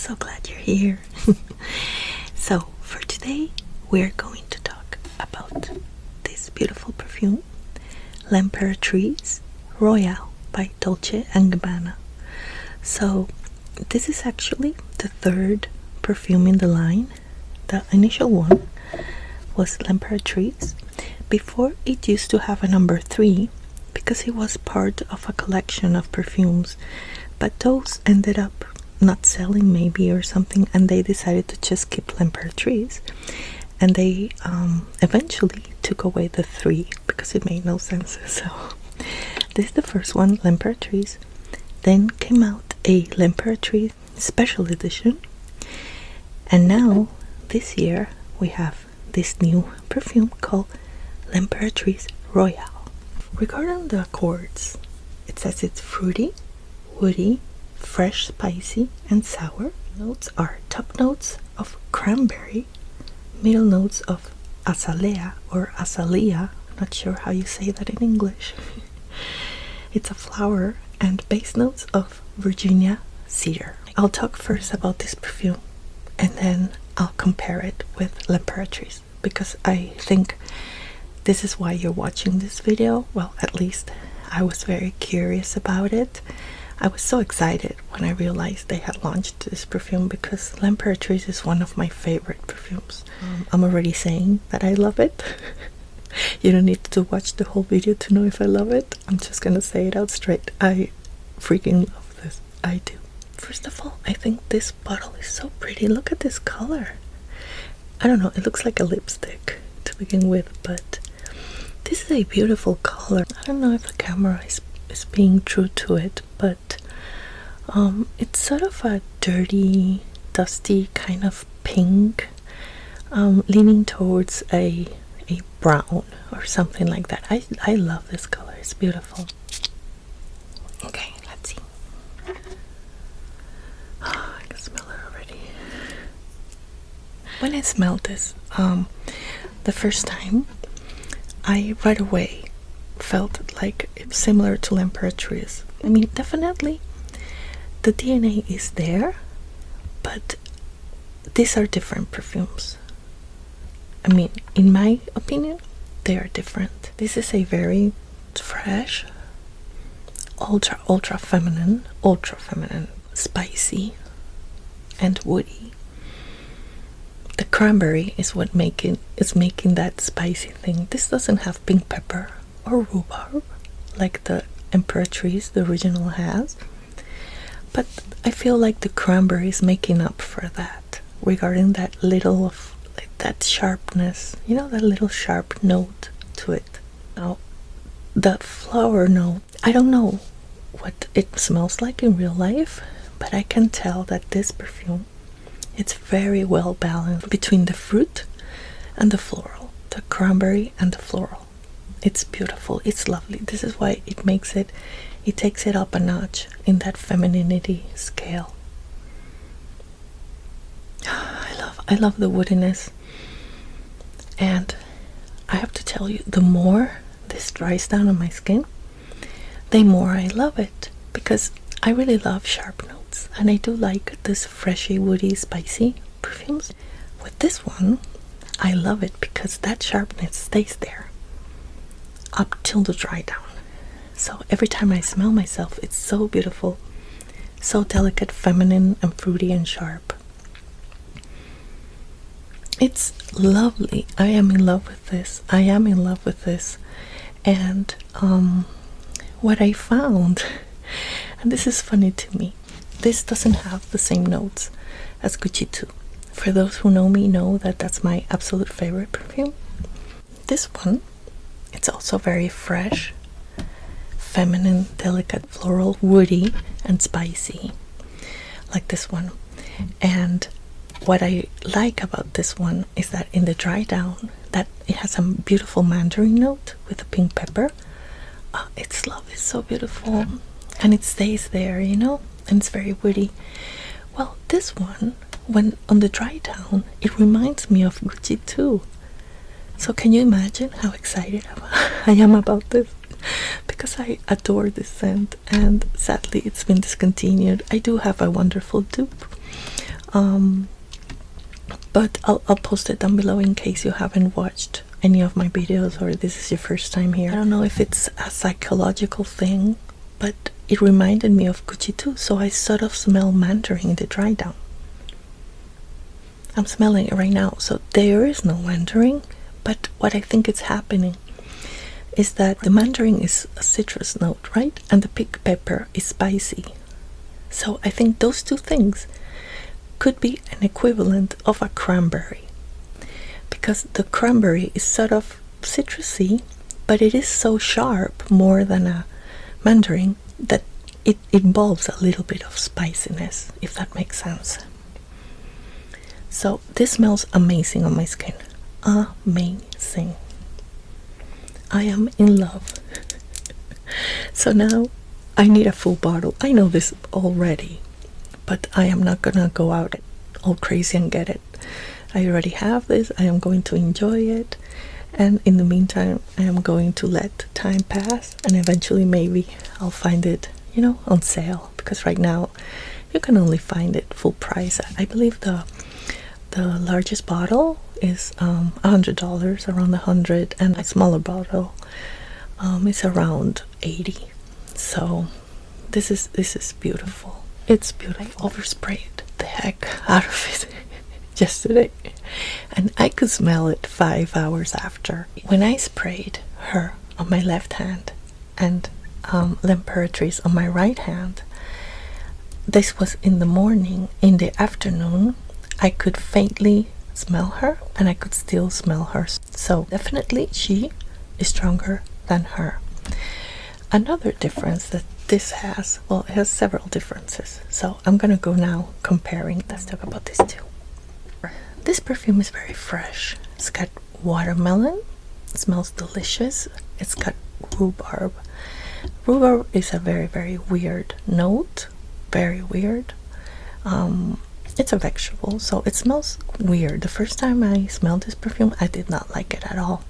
so glad you're here. So for today we're going to talk about this beautiful perfume, L'Impératrice Royale by Dolce & Gabbana. So this is actually the third perfume in the line. The initial one was L'Impératrice. Before, it used to have a number 3 because it was part of a collection of perfumes, but those ended up not selling maybe or something, and they decided to just keep L'Impératrice, and they eventually took away the 3 because it made no sense. So this is the first one, L'Impératrice. Then came out a L'Impératrice special edition, and now this year we have this new perfume called L'Impératrice Royale. Regarding the accords, it says it's fruity, woody, fresh, spicy, and sour. Notes are top notes of cranberry, middle notes of azalea or azalea, not sure how you say that in English. It's a flower, and base notes of Virginia cedar. I'll talk first about this perfume and then I'll compare it with L'Impératrice, because I think this is why you're watching this video. Well, at least I was very curious about it. I was so excited when I realized they had launched this perfume because L'Impératrice is one of my favorite perfumes. I'm already saying that I love it. You don't need to watch the whole video to know if I love it. I'm just gonna say it out straight. I freaking love this. I do. First of all, I think this bottle is so pretty. Look at this color. I don't know, it looks like a lipstick to begin with, but this is a beautiful color. I don't know if the camera is being true to it, but it's sort of a dirty, dusty kind of pink, leaning towards a brown or something like that. I love this color. It's beautiful. Okay, let's see. Oh, I can smell it already. When I smelled this the first time, I right away felt like it's similar to L'Impératrice. I mean, definitely the DNA is there, but these are different perfumes. I mean, in my opinion, they are different. This is a very fresh, ultra feminine, spicy and woody. The cranberry is what making that spicy thing. This doesn't have pink pepper or rhubarb like the Impératrice, the original, has, but I feel like the cranberry is making up for that, regarding that little of like that sharpness, you know, that little sharp note to it. Now the flower note, I don't know what it smells like in real life, but I can tell that this perfume, it's very well balanced between the fruit and the floral, the cranberry and the floral. It's beautiful. It's lovely. This is why it takes it up a notch in that femininity scale. I love the woodiness, and I have to tell you, the more this dries down on my skin, the more I love it, because I really love sharp notes, and I do like this freshy, woody, spicy perfumes. With this one, I love it because that sharpness stays there up till the dry down. So every time I smell myself, it's so beautiful, so delicate, feminine, and fruity and sharp. It's lovely. I am in love with this. And what I found, and this is funny to me, this doesn't have the same notes as Gucci 2. For those who know me know that that's my absolute favorite perfume. This one, it's also very fresh, feminine, delicate, floral, woody, and spicy, like this one. And what I like about this one is that in the dry down, that it has a beautiful mandarin note with a pink pepper. It's lovely, it's so beautiful, and it stays there, you know, and it's very woody. Well, this one, when on the dry down, it reminds me of Gucci 2. So can you imagine how excited I am about this? Because I adore this scent, and sadly it's been discontinued. I do have a wonderful dupe But I'll post it down below in case you haven't watched any of my videos or this is your first time here. I don't know if it's a psychological thing, but it reminded me of Gucci too, so I sort of smell mandarin in the dry down. I'm smelling it right now, so there is no mandarin, but what I think is happening is that the mandarin is a citrus note, right? And the pink pepper is spicy. So I think those two things could be an equivalent of a cranberry, because the cranberry is sort of citrusy, but it is so sharp more than a mandarin that it involves a little bit of spiciness, if that makes sense. So this smells amazing on my skin. Amazing. I am in love. So now I need a full bottle. I know this already, but I am not gonna go out all crazy and get it. I already have this. I am going to enjoy it, and in the meantime I am going to let time pass, and eventually maybe I'll find it, you know, on sale, because right now you can only find it full price. I believe the largest bottle is $100, around 100, and a smaller bottle is around 80. So this is beautiful. It's beautiful. I oversprayed the heck out of it yesterday, and I could smell it 5 hours after. When I sprayed her on my left hand and L'Imperatrice on my right hand, this was in the morning. In the afternoon I could faintly smell her, and I could still smell her. So definitely she is stronger than her. Another difference that this has, well, it has several differences, so I'm gonna go now comparing. Let's talk about this too. This perfume is very fresh. It's got watermelon. It smells delicious. It's got rhubarb. Rhubarb is a very, very weird note. Very weird. It's a vegetable, so it smells weird. The first time I smelled this perfume, I did not like it at all.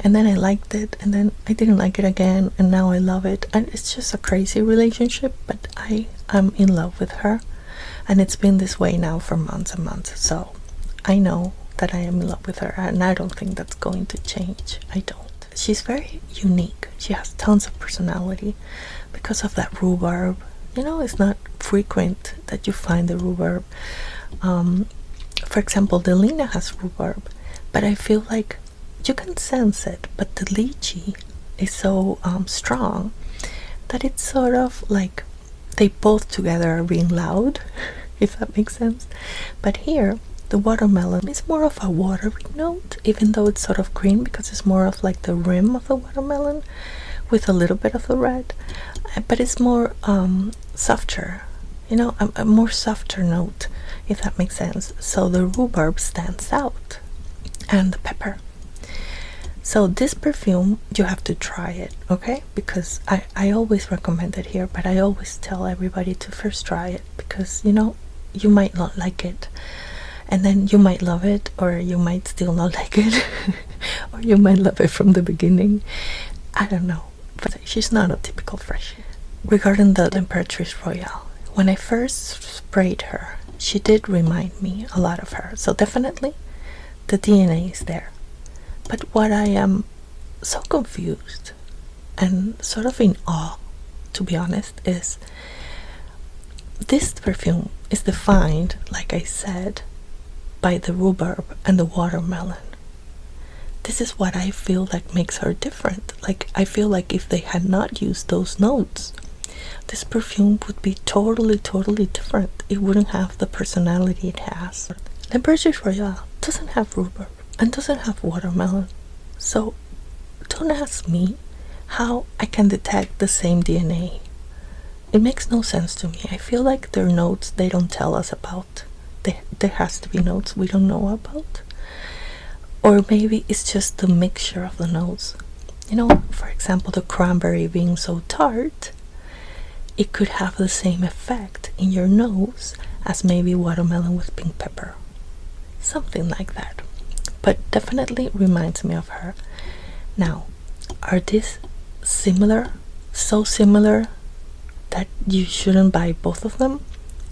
And then I liked it, and then I didn't like it again, and now I love it. And it's just a crazy relationship, but I am in love with her. And it's been this way now for months and months, so I know that I am in love with her, and I don't think that's going to change. I don't. She's very unique. She has tons of personality because of that rhubarb. You know, it's not frequent that you find the rhubarb. For example, the Lina has rhubarb, but I feel like you can sense it, but the lychee is so strong that it's sort of like they both together are being loud, if that makes sense. But here, the watermelon is more of a watery note, even though it's sort of green, because it's more of like the rim of the watermelon with a little bit of the red, but it's more softer, you know, a more softer note, if that makes sense. So the rhubarb stands out, and the pepper. So this perfume, you have to try it, okay? Because I always recommend it here, but I always tell everybody to first try it, because, you know, you might not like it, and then you might love it, or you might still not like it, or you might love it from the beginning. I don't know, but she's not a typical fresh. Regarding the L'Imperatrice Royale, when I first sprayed her, she did remind me a lot of her, so definitely the DNA is there. But what I am so confused and sort of in awe, to be honest, is this perfume is defined, like I said, by the rhubarb and the watermelon. This is what I feel like makes her different. Like, I feel like if they had not used those notes, this perfume would be totally different. It wouldn't have the personality it has. L'Imperatrice Royale doesn't have rhubarb and doesn't have watermelon. So don't ask me how I can detect the same DNA. It makes no sense to me. I feel like there are notes they don't tell us about. There has to be notes we don't know about. Or maybe it's just the mixture of the notes. You know, for example, the cranberry being so tart, it could have the same effect in your nose as maybe watermelon with pink pepper. Something like that. But definitely reminds me of her. Now, are these similar? So similar that you shouldn't buy both of them?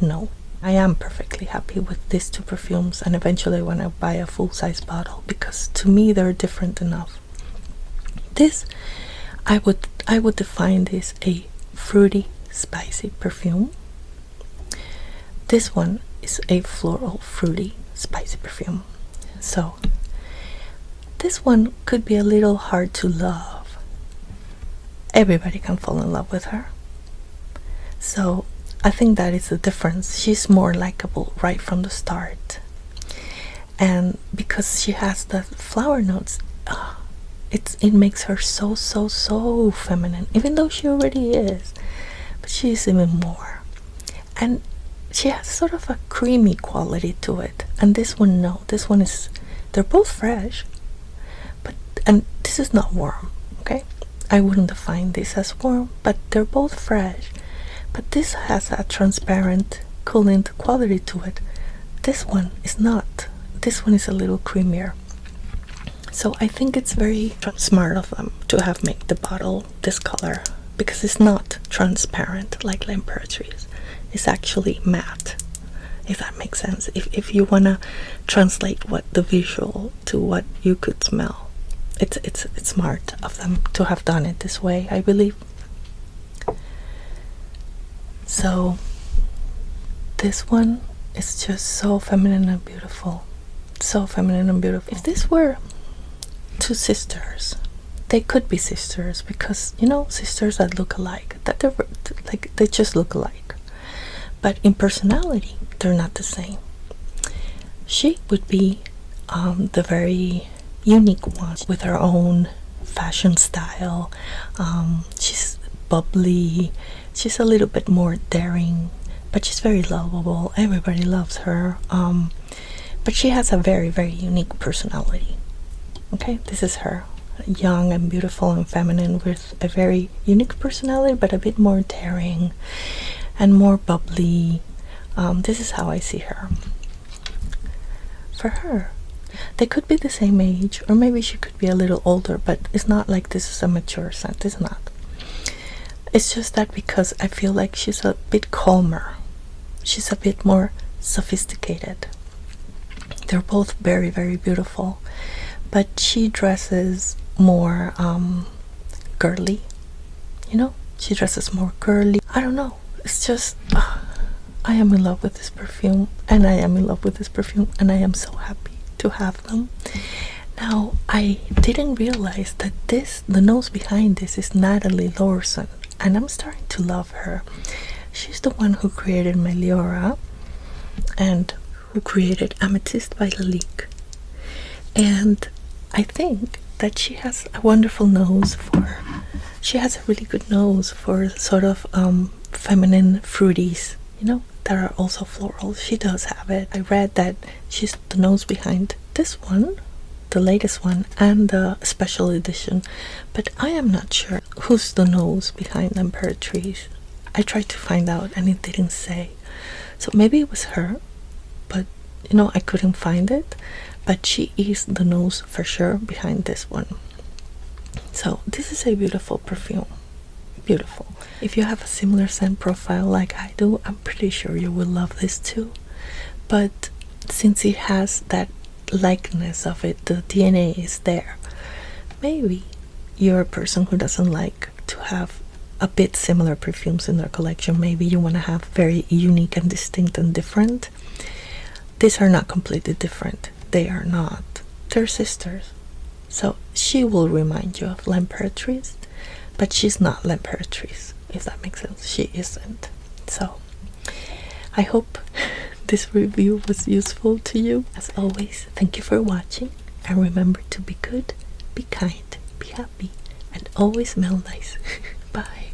No. I am perfectly happy with these two perfumes, and eventually I want to buy a full-size bottle because to me they're different enough. This, I would define this a fruity, spicy perfume. This one is a floral, fruity, spicy perfume. So this one could be a little hard to love. Everybody can fall in love with her. So I think that is the difference. She's more likable right from the start. And because she has the flower notes, it makes her so feminine, even though she already is, but she's even more. And she has sort of a creamy quality to it. And this one, no, this one is, they're both fresh, and this is not warm, okay? I wouldn't define this as warm, but they're both fresh. But this has a transparent, cooling quality to it. This one is not. This one is a little creamier. So I think it's very smart of them to have made the bottle this color, because it's not transparent like L'Imperatrice. It's actually matte, if that makes sense. If you want to translate what the visual to what you could smell, it's smart of them to have done it this way, I believe. So this one is just so feminine and beautiful. So feminine and beautiful. If this were two sisters, they could be sisters, because sisters that look alike, that they're like, they just look alike, but in personality they're not the same. She would be the very unique one with her own fashion style. She's bubbly, she's a little bit more daring, but she's very lovable. Everybody loves her. But she has a very unique personality. Okay, this is her, young and beautiful and feminine, with a very unique personality, but a bit more daring and more bubbly. This is how I see her. For her, they could be the same age, or maybe she could be a little older, but it's not like this is a mature scent. It's not. It's just that because I feel like she's a bit calmer. She's a bit more sophisticated. They're both very beautiful, but she dresses more girly. She dresses more girly. I don't know. It's just I am in love with this perfume, and I am in love with this perfume, and I am so happy to have them. Now, I didn't realize that the nose behind this is Natalie Lorson, and I'm starting to love her. She's the one who created Meliora and who created Amethyst by Lalique. And I think that she has a wonderful nose she has a really good nose for sort of feminine fruities, that are also floral. She does have it. I read that she's the nose behind this one, the latest one, and the special edition, but I am not sure who's the nose behind L'Imperatrice. I tried to find out and it didn't say, so maybe it was her, but I couldn't find it. But she is the nose for sure behind this one. So this is a beautiful perfume. Beautiful. If you have a similar scent profile like I do, I'm pretty sure you will love this too. But since it has that likeness of it, the DNA is there, maybe you're a person who doesn't like to have a bit similar perfumes in their collection. Maybe you want to have very unique and distinct and different. These are not completely different. They are not. They're sisters. So she will remind you of L'Imperatrice, but she's not L'Imperatrice, if that makes sense. She isn't. So I hope this review was useful to you. As always, thank you for watching, and remember to be good, be kind, be happy, and always smell nice. Bye.